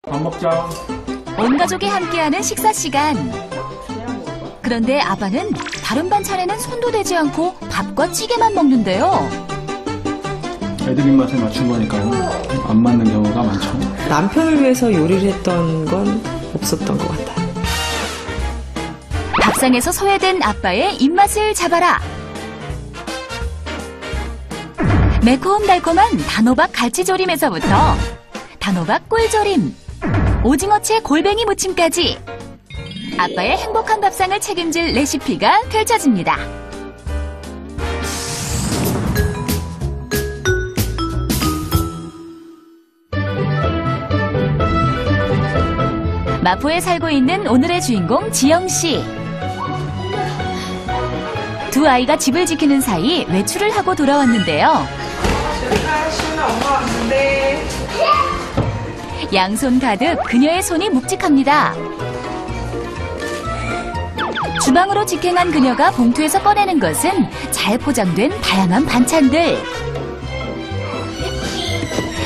밥 먹자. 온 가족이 함께하는 식사 시간. 그런데 아빠는 다른 반찬에는 손도 대지 않고 밥과 찌개만 먹는데요. 애들 입맛에 맞춘 거니까요. 안 맞는 경우가 많죠. 남편을 위해서 요리를 했던 건 없었던 것 같아요. 밥상에서 소외된 아빠의 입맛을 잡아라. 매콤달콤한 단호박 갈치조림에서부터 단호박 꿀조림, 오징어채 골뱅이 무침까지 아빠의 행복한 밥상을 책임질 레시피가 펼쳐집니다. 마포에 살고 있는 오늘의 주인공 지영씨. 두 아이가 집을 지키는 사이 외출을 하고 돌아왔는데요. 시은아, 엄마 왔는데. 양손 가득 그녀의 손이 묵직합니다. 주방으로 직행한 그녀가 봉투에서 꺼내는 것은 잘 포장된 다양한 반찬들.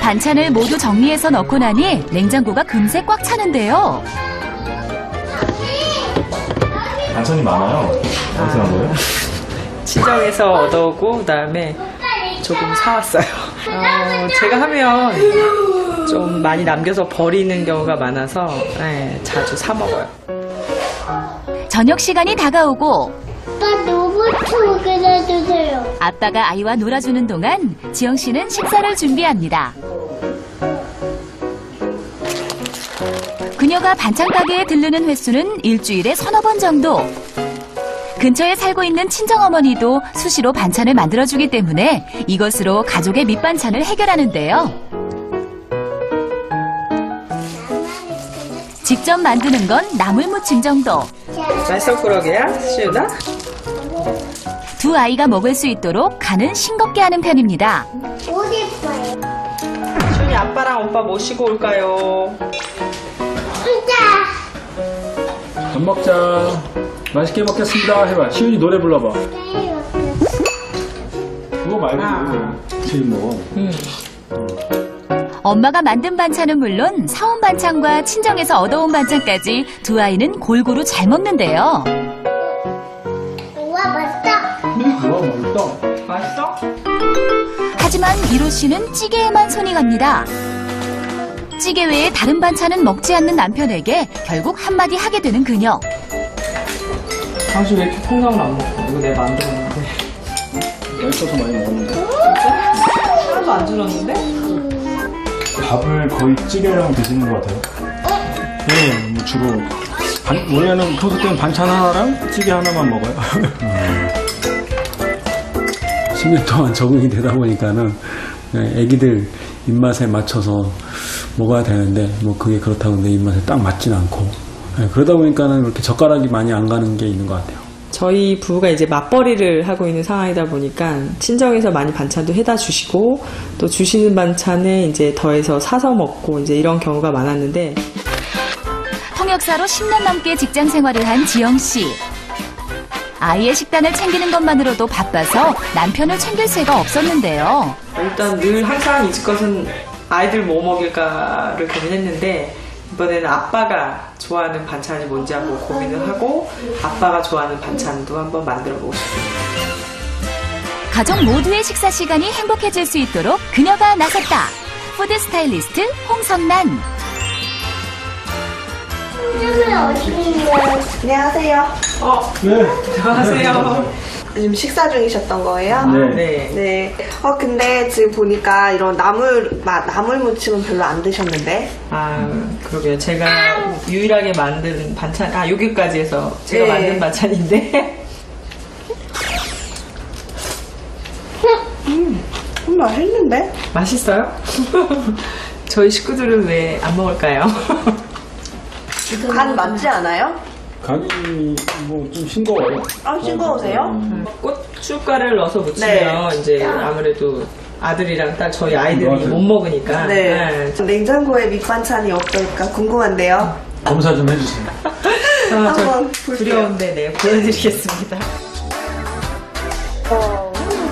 반찬을 모두 정리해서 넣고 나니 냉장고가 금세 꽉 차는데요. 반찬이 많아요. 어디서 난 거예요? 친정에서 얻어오고 그다음에 조금 사왔어요. 제가 하면 좀 많이 남겨서 버리는 경우가 많아서 자주 사 먹어요. 저녁 시간이 다가오고 아빠 로봇 그려주세요. 아빠가 아이와 놀아주는 동안 지영 씨는 식사를 준비합니다. 그녀가 반찬 가게에 들르는 횟수는 일주일에 서너 번 정도. 근처에 살고 있는 친정어머니도 수시로 반찬을 만들어주기 때문에 이것으로 가족의 밑반찬을 해결하는데요. 직접 만드는 건 나물 무침 정도. 말썽꾸러기야, 시은아? 두 아이가 먹을 수 있도록 간은 싱겁게 하는 편입니다. 옷 예뻐요. 시은이 아빠랑 오빠 모시고 올까요? 진짜. 밥 먹자. 맛있게 먹겠습니다. 해봐. 시윤이 노래 불러봐. 그거 말고 지금 먹어. 엄마가 만든 반찬은 물론 사온 반찬과 친정에서 얻어온 반찬까지 두 아이는 골고루 잘 먹는데요. 우와 맛있다. 우와 맛있다. 맛있어? 하지만 이로 씨는 찌개에만 손이 갑니다. 찌개 외에 다른 반찬은 먹지 않는 남편에게 결국 한마디 하게 되는 그녀. 당신 왜 이렇게 콩나물 안 먹어? 이거 내가 만들었는데. 맛있어서 많이 먹었는데. 하나도 안 줄었는데? 밥을 거의 찌개랑 드시는 것 같아요. 네, 뭐 주로 원래는 평소 때는 반찬 하나랑 찌개 하나만 먹어요. 10년 동안 적응이 되다 보니까는 애기들 입맛에 맞춰서 먹어야 되는데 뭐 그게 그렇다고 내 입맛에 딱 맞진 않고 그러다 보니까는 이렇게 젓가락이 많이 안 가는 게 있는 것 같아요. 저희 부부가 이제 맞벌이를 하고 있는 상황이다 보니까 친정에서 많이 반찬도 해다 주시고 또 주시는 반찬에 이제 더해서 사서 먹고 이제 이런 경우가 많았는데 통역사로 10년 넘게 직장 생활을 한 지영 씨. 아이의 식단을 챙기는 것만으로도 바빠서 남편을 챙길 새가 없었는데요. 일단 늘 항상 잊을 것은 아이들 뭐 먹일까를 고민했는데 이번에는 아빠가 좋아하는 반찬이 뭔지 한번 고민을 하고 아빠가 좋아하는 반찬도 한번 만들어 보고 싶습니다. 가족 모두의 식사 시간이 행복해질 수 있도록 그녀가 나섰다. 푸드 스타일리스트 홍성란. 안녕하세요. 네. 안녕하세요. 지금 식사 중이셨던 거예요? 네. 네. 근데 지금 보니까 이런 나물 무침은 별로 안 드셨는데? 그러게요. 제가 유일하게 만든 반찬, 여기까지 해서 제가 네. 만든 반찬인데. 맛있는데? 맛있어요? 저희 식구들은 왜 안 먹을까요? 간 맞지 않아요? 간이 뭐 좀 싱거워요. 싱거우세요? 고춧가루를 넣어서 무치면 이제 아무래도 아들이랑 딸 저희 아이들이 못 먹으니까. 네. 냉장고에 밑반찬이 어떨까 궁금한데요. 검사 좀 해주세요. 한번 저 볼게요. 두려운데 네 보여드리겠습니다.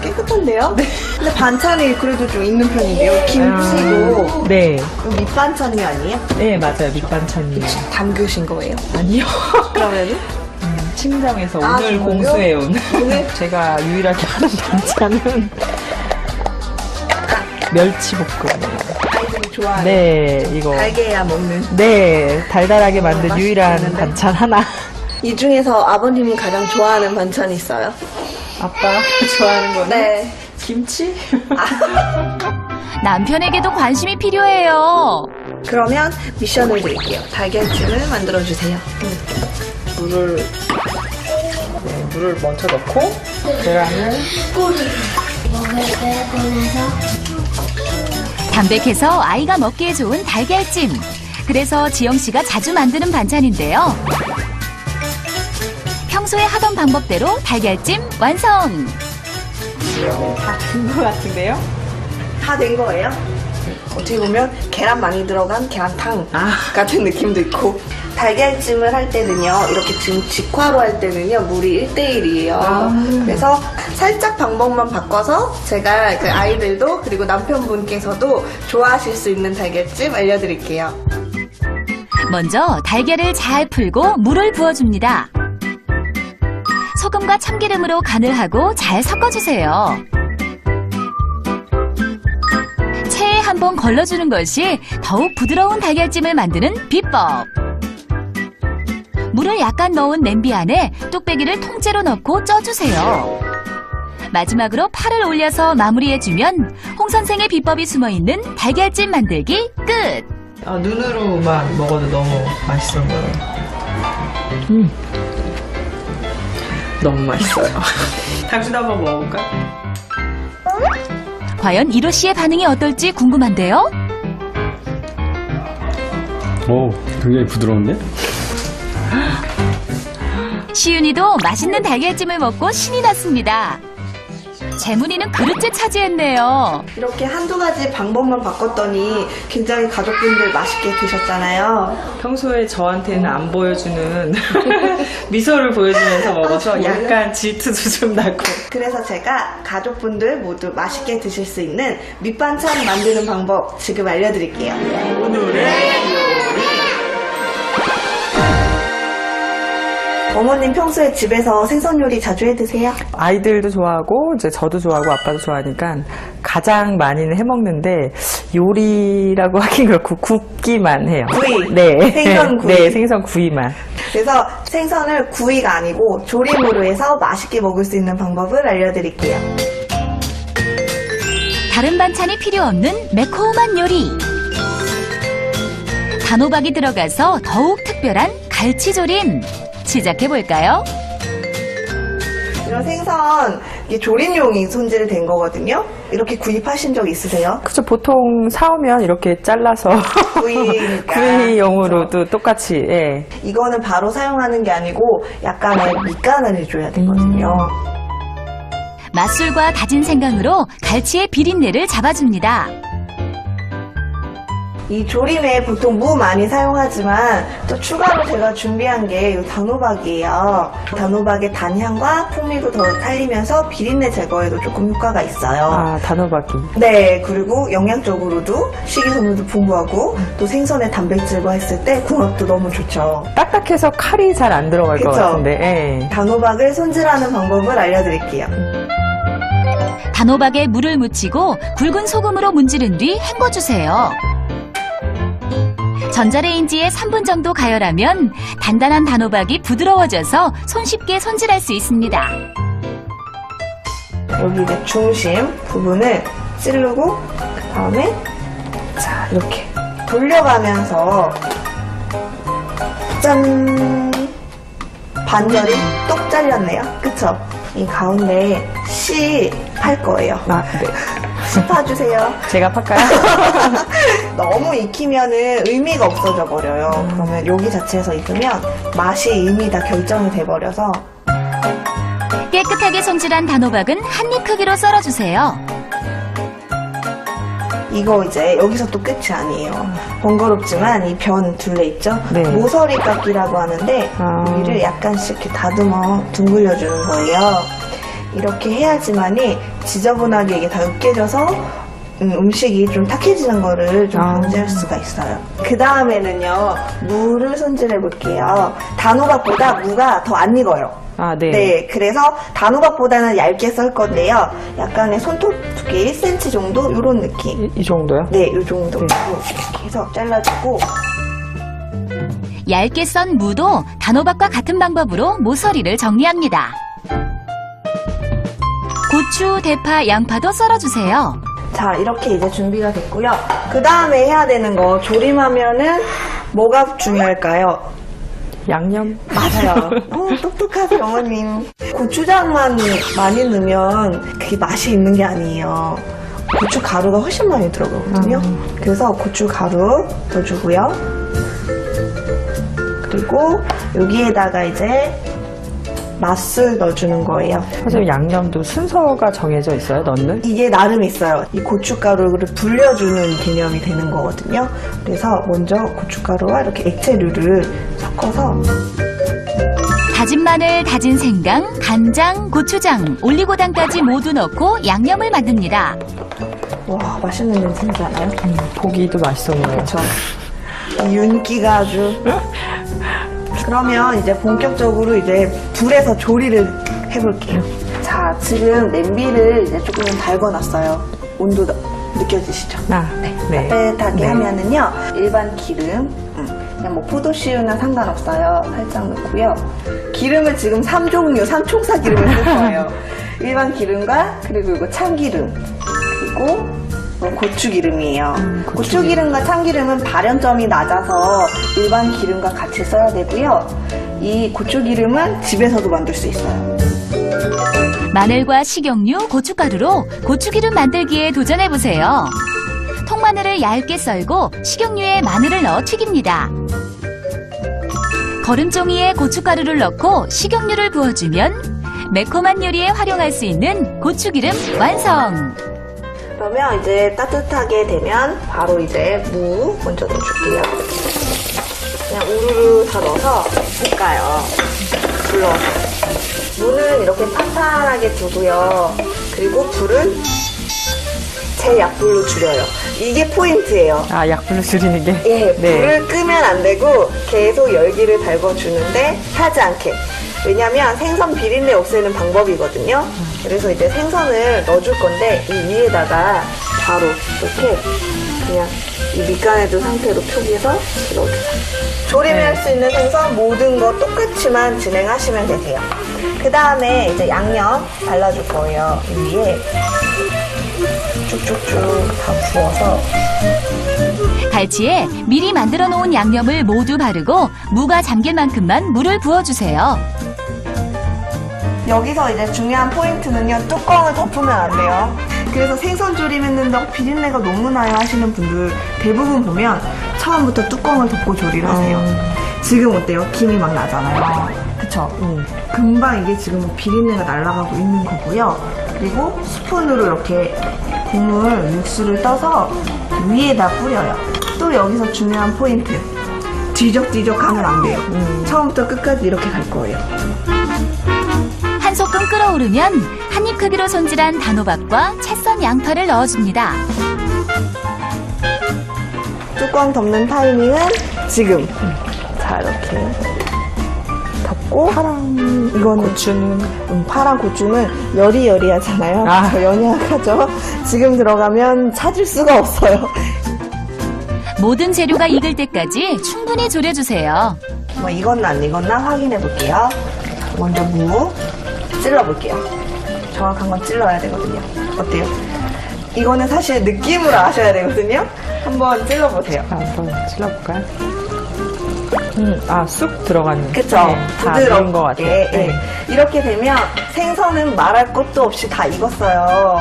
깨끗한데요? 네. 근데 반찬이 그래도 좀 있는 편인데요. 김치고 네. 이거 밑반찬이 아니에요? 네, 맞아요. 밑반찬이에요. 담그신 거예요? 아니요. 그러면은? 친정에서 아, 오늘 정말요? 공수해온. 오늘? 제가 유일하게 하는 반찬은 멸치볶음이에요. 아이들이 좋아하는 네, 이거. 달게야 먹는. 네, 달달하게 만든 맛있게 유일한 먹는데? 반찬 하나. 이 중에서 아버님이 가장 좋아하는 반찬이 있어요? 아빠 좋아하는 거는 네. 김치? 남편에게도 관심이 필요해요. 그러면 미션을 드릴게요. 달걀찜을 만들어주세요. 물을 먼저 넣고 계란을 먹을 때 꺼내서 담백해서 아이가 먹기에 좋은 달걀찜. 그래서 지영 씨가 자주 만드는 반찬인데요. 평소에 하던 방법대로 달걀찜 완성! 다 된 것 같은데요? 다 된 거예요? 어떻게 보면 계란 많이 들어간 계란탕 같은 느낌도 있고 달걀찜을 할 때는요 이렇게 지금 직화로 할 때는요 물이 1:1이에요 그래서 살짝 방법만 바꿔서 제가 그 아이들도 그리고 남편분께서도 좋아하실 수 있는 달걀찜 알려드릴게요. 먼저 달걀을 잘 풀고 물을 부어줍니다. 소금과 참기름으로 간을 하고 잘 섞어주세요. 체에 한번 걸러주는 것이 더욱 부드러운 달걀찜을 만드는 비법. 물을 약간 넣은 냄비 안에 뚝배기를 통째로 넣고 쪄주세요. 마지막으로 파를 올려서 마무리해주면 홍 선생의 비법이 숨어있는 달걀찜 만들기 끝! 눈으로만 먹어도 너무 맛있어 보여요. 너무 맛있어요. 당신 한번 먹어볼까? 과연 이로 씨의 반응이 어떨지 궁금한데요? 오, 굉장히 부드러운데? 시윤이도 맛있는 달걀찜을 먹고 신이 났습니다. 재문이는 그릇째 차지했네요. 이렇게 한두 가지 방법만 바꿨더니 굉장히 가족분들 맛있게 드셨잖아요. 평소에 저한테는 안 보여주는 미소를 보여주면서 먹어서 약간 질투도 좀 나고. 그래서 제가 가족분들 모두 맛있게 드실 수 있는 밑반찬 만드는 방법 지금 알려드릴게요. 어머님 평소에 집에서 생선 요리 자주 해 드세요? 아이들도 좋아하고 이제 저도 좋아하고 아빠도 좋아하니까 가장 많이는 해먹는데 요리라고 하긴 그렇고 굽기만 해요. 구이. 네. 생선 구이. 네, 생선 구이만. 그래서 생선을 구이가 아니고 조림으로 해서 맛있게 먹을 수 있는 방법을 알려드릴게요. 다른 반찬이 필요 없는 매콤한 요리. 단호박이 들어가서 더욱 특별한 갈치조림. 시작해볼까요? 이런 생선 이게 조림용이 손질된 거거든요. 이렇게 구입하신 적 있으세요? 그렇죠. 보통 사오면 이렇게 잘라서 구이니까. 구이용으로도 똑같이. 예. 이거는 바로 사용하는 게 아니고 약간의 밑간을 해줘야 되거든요. 맛술과 다진 생강으로 갈치의 비린내를 잡아줍니다. 이 조림에 보통 무 많이 사용하지만 또 추가로 제가 준비한 게 이 단호박이에요. 단호박의 단향과 풍미도 더 살리면서 비린내 제거에도 조금 효과가 있어요. 아, 단호박이. 네, 그리고 영양적으로도 식이섬유도 풍부하고 또 생선의 단백질과 했을 때 궁합도 너무 좋죠. 딱딱해서 칼이 잘 안 들어갈 것 그쵸? 같은데. 예. 단호박을 손질하는 방법을 알려드릴게요. 단호박에 물을 묻히고 굵은 소금으로 문지른 뒤 헹궈주세요. 전자레인지에 3분 정도 가열하면 단단한 단호박이 부드러워져서 손쉽게 손질할 수 있습니다. 여기 이제 중심 부분을 찌르고 그 다음에 자 이렇게 돌려가면서 짠! 반절이 똑 잘렸네요. 그쵸? 이 가운데 씨 팔 거예요. 아, 네. 씨 파주세요. 제가 팔까요? 너무 익히면은 의미가 없어져 버려요. 그러면 여기 자체에서 익으면 맛이 이미 다 결정이 돼버려서 깨끗하게 손질한 단호박은 한 입 크기로 썰어주세요. 이거 이제 여기서 또 끝이 아니에요. 번거롭지만 이 변 둘레 있죠? 네. 모서리 깎기라고 하는데 아. 여기를 약간씩 이렇게 다듬어 둥글려 주는 거예요. 이렇게 해야지만이 지저분하게 이게 다 으깨져서 음식이 좀 탁해지는 거를 좀 방지할 수가 있어요. 그 다음에는요, 무를 손질해 볼게요. 단호박보다 무가 더 안 익어요. 아, 네. 네, 그래서 단호박보다는 얇게 썰 건데요. 약간의 손톱 두께 1cm 정도? 이런 느낌. 이 정도요? 네, 이 정도. 이렇게 해서 잘라주고. 얇게 썬 무도 단호박과 같은 방법으로 모서리를 정리합니다. 고추, 대파, 양파도 썰어주세요. 자, 이렇게 이제 준비가 됐고요. 그 다음에 해야 되는 거, 조림하면은 뭐가 중요할까요? 양념? 맞아요. 똑똑하세요, 어머님. 고추장만 많이 넣으면 그게 맛이 있는 게 아니에요. 고추 가루가 훨씬 많이 들어가거든요. 그래서 고추 가루 넣어주고요. 그리고 여기에다가 이제 맛술 넣어주는 거예요. 선생님, 양념도 순서가 정해져 있어요, 넣는? 이게 나름 있어요. 이 고춧가루를 불려주는 개념이 되는 거거든요. 그래서 먼저 고춧가루와 이렇게 액체류를 섞어서 다진 마늘, 다진 생강, 간장, 고추장, 올리고당까지 모두 넣고 양념을 만듭니다. 와, 맛있는 냄새 나지 않아요? 보기도 맛있어 보여요. 그렇죠. 이 윤기가 아주. 그러면 이제 본격적으로 이제 불에서 조리를 해볼게요. 자, 지금 냄비를 이제 조금 달궈놨어요. 온도 느껴지시죠? 아, 네. 따뜻하게 네. 하면은요, 일반 기름, 그냥 뭐 포도씨유나 상관없어요. 살짝 넣고요. 기름을 지금 3종류, 3총사 기름을 쓸 거예요. 일반 기름과 그리고 이거 참기름, 그리고 고추기름이에요. 고추기름과 참기름은 발연점이 낮아서 일반 기름과 같이 써야 되고요. 이 고추기름은 집에서도 만들 수 있어요. 마늘과 식용유, 고춧가루로 고추기름 만들기에 도전해보세요. 통마늘을 얇게 썰고 식용유에 마늘을 넣어 튀깁니다. 거름종이에 고춧가루를 넣고 식용유를 부어주면 매콤한 요리에 활용할 수 있는 고추기름 완성! 그러면 이제 따뜻하게 되면 바로 이제 무 먼저 넣어줄게요. 그냥 우르르 다 넣어서 볶아요. 불러서. 무는 이렇게 판판하게 두고요. 그리고 불은 제약불로 줄여요. 이게 포인트예요. 아, 약불로 줄이는 게? 예, 네. 불을 끄면 안 되고 계속 열기를 달궈주는데 타지 않게. 왜냐면 생선 비린내 없애는 방법이거든요. 그래서 이제 생선을 넣어줄 건데 이 위에다가 바로 이렇게 그냥 이 밑간해둔 상태로 표기해서 넣어주세요. 조림할 수 있는 생선 모든 거 똑같이만 진행하시면 되세요. 그 다음에 이제 양념 발라줄 거예요. 이 위에 쭉쭉쭉 다 부어서. 갈치에 미리 만들어 놓은 양념을 모두 바르고 무가 잠길 만큼만 물을 부어주세요. 여기서 이제 중요한 포인트는요, 뚜껑을 덮으면 안 돼요. 그래서 생선 조림했는데 비린내가 너무 나요 하시는 분들 대부분 보면 처음부터 뚜껑을 덮고 조리를 하세요. 지금 어때요? 김이 막 나잖아요. 그쵸? 금방 이게 지금 비린내가 날아가고 있는 거고요. 그리고 스푼으로 이렇게 국물, 육수를 떠서 위에다 뿌려요. 또 여기서 중요한 포인트. 뒤적뒤적 하면 안 돼요. 처음부터 끝까지 이렇게 갈 거예요. 한 소끔 끓어오르면 한입 크기로 손질한 단호박과 채 썬 양파를 넣어줍니다. 뚜껑 덮는 타이밍은 지금. 자, 이렇게 덮고 이거는 고추는 파란 고추는 여리여리하잖아요. 아. 저 연약하죠. 지금 들어가면 찾을 수가 없어요. 모든 재료가 익을 때까지 충분히 졸여주세요. 뭐 익었나 안 익었나 확인해 볼게요. 먼저 무 찔러 볼게요. 정확한 건 찔러야 되거든요. 어때요? 이거는 사실 느낌으로 아셔야 되거든요. 한번 찔러 보세요. 한번 찔러볼까요? 아, 쑥 들어가는. 그쵸? 네, 다 익은 것 같아요. 예, 예. 네. 이렇게 되면 생선은 말할 것도 없이 다 익었어요.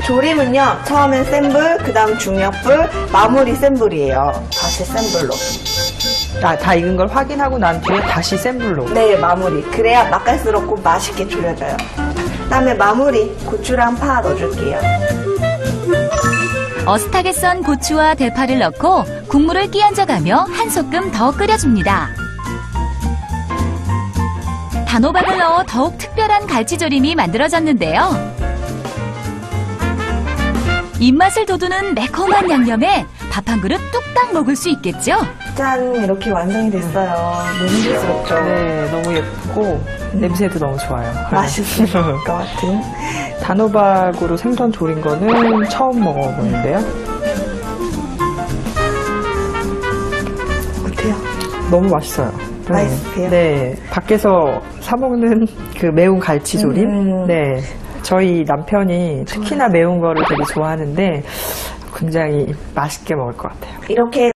조림은요, 처음엔 센 불, 그 다음 중약불, 마무리 센 불이에요. 다시 센 불로. 아, 다 익은 걸 확인하고 난 뒤에 다시 센 불로. 네, 마무리. 그래야 맛깔스럽고 맛있게 졸여져요. 그 다음에 마무리, 고추랑 파 넣어줄게요. 어슷하게 썬 고추와 대파를 넣고 국물을 끼얹어가며 한 소끔 더 끓여줍니다. 단호박을 넣어 더욱 특별한 갈치조림이 만들어졌는데요. 입맛을 돋우는 매콤한 양념에 밥 한 그릇 뚝딱 먹을 수 있겠죠? 짠, 이렇게 완성이 됐어요. 냄새스럽죠? 네, 너무 예쁘고 냄새도 너무 좋아요. 맛있을 것 같은. 단호박으로 생선 조린 거는 처음 먹어보는데요. 어때요? 너무 맛있어요. 맛있으세요? 네, 밖에서 사 먹는 그 매운 갈치조림. 네, 저희 남편이 특히나 매운 거를 되게 좋아하는데 굉장히 맛있게 먹을 것 같아요. 이렇게